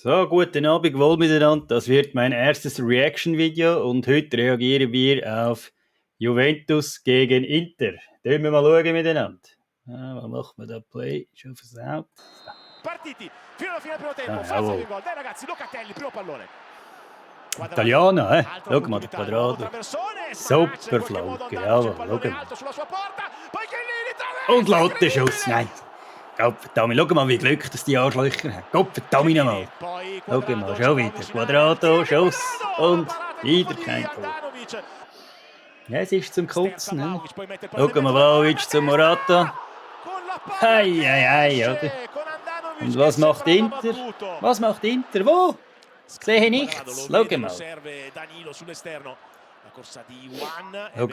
So, guten Abend wohl miteinander. Das wird mein erstes Reaction-Video und heute reagieren wir auf Juventus gegen Inter. Schauen wir mal schauen miteinander. Was macht man da? Play, schon versaut. Partiti fino alla fine del primo tempo, Falsa di gol. Dai ragazzi, Locatelli, primo pallone. Italiano, Schau mal, der Quadrado. Super Flanke, jawohl, schau mal. Und lauter Schuss, nein. Gottverdammt, schau mal, wie Glück dass die Arschlöcher haben. Gottverdammt nochmal. Schau mal, schon wieder. Quadrado, Schuss und wieder kein Tor. Ja, es ist zum Kotzen. Ne? Schau mal, Vlahovic zum Morata. Hei, oder? Und was macht Inter? Was macht Inter? Wo? Sehe nichts. Schau mal. Schau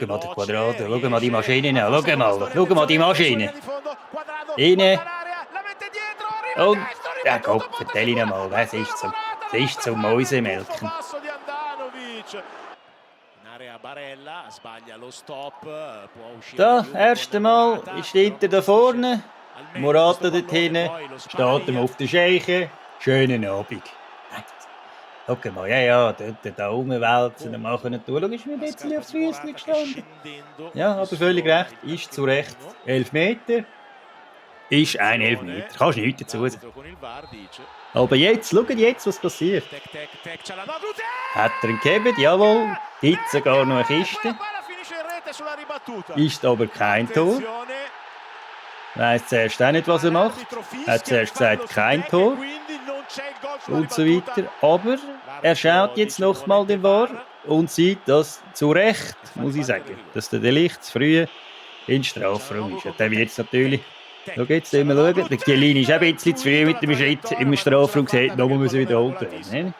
mal, der Quadrado. Schau mal die Maschine an. Schau mal die Maschine. Rein. Und, ja Gott, vertell ihn mal, das ist zum Mäusemelken. Da, erste Mal steht er da vorne, Morata dort hinten, steht ihm auf der Scheiche. Schönen Abend. Schau mal, ja, dort da rumwälzen und machen und tun. Schau, ist mir ein bisschen aufs Füßchen gestanden. Ja, aber völlig recht, ist zu Recht 11 Meter. Ist ein Elfmeter, kannst du nichts dazu sagen. Aber jetzt, schau jetzt, was passiert. Hat er ihn gegeben, jawohl, gibt sogar noch eine Kiste. Ist aber kein Tor. Weiss zuerst auch nicht, was er macht. Hat zuerst gesagt, kein Tor. Und so weiter. Aber er schaut jetzt nochmal den VAR und sieht, dass zu Recht, muss ich sagen, dass der De Ligt zu früh in Strafraum ist. Der wird es natürlich. Schau jetzt, schauen. Der Chiellini ist auch ein bisschen zu früh mit dem Schritt im Strafraum gesehen. Nochmal müssen wir wiederholt werden.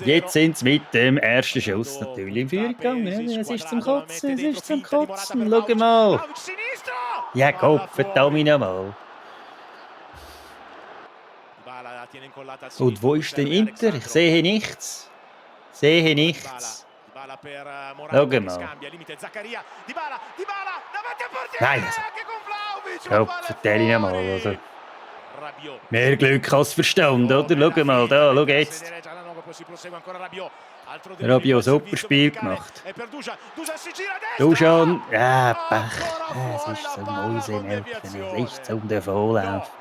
Jetzt sind sie mit dem ersten Schuss natürlich in Führung gegangen. Es ist zum Kotzen, Schau mal. Ja, Gott, verdammt nochmal. Und wo ist denn Inter? Ich sehe nichts. Schau mal. Nein, also. Vertell ihn mal, also. Mehr Glück als Verstand, oder? Schau mal, da, schau jetzt. Rabiot, super Spiel gemacht. Dusan, ja, Pech. Es ist so Mäusemelken, es ist zum Davonlaufen.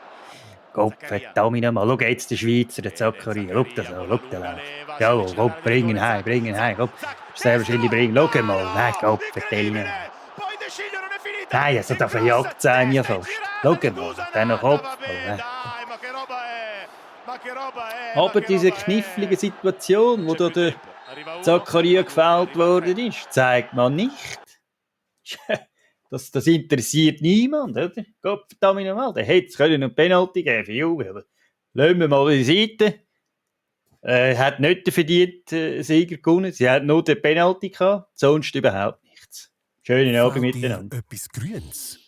Gott, verdammt nochmal. Schau jetzt den Schweizer, den Zakaria. Schau das an, schau den Lauf. Jawohl, Gott, bring ihn heim. Gott, sehr wahrscheinlich bringen. Schau mal. Nein, Gott, vertell ihn. Nein, also da verjagt es einem ja fast. Schau mal, dann noch Kopf. Aber diese knifflige Situation, wo da der Zakaria gefällt worden ist, zeigt man nicht. Das interessiert niemand, oder? Gottverdammt nochmal, der hätte es eine Penalty geben für Juve. Lassen wir mal beiseite. Hat nicht den verdienten Sieger gewonnen. Sie hat nur den Penalty gehabt, sonst überhaupt nichts. Schönen Abend miteinander. Etwas Grünes?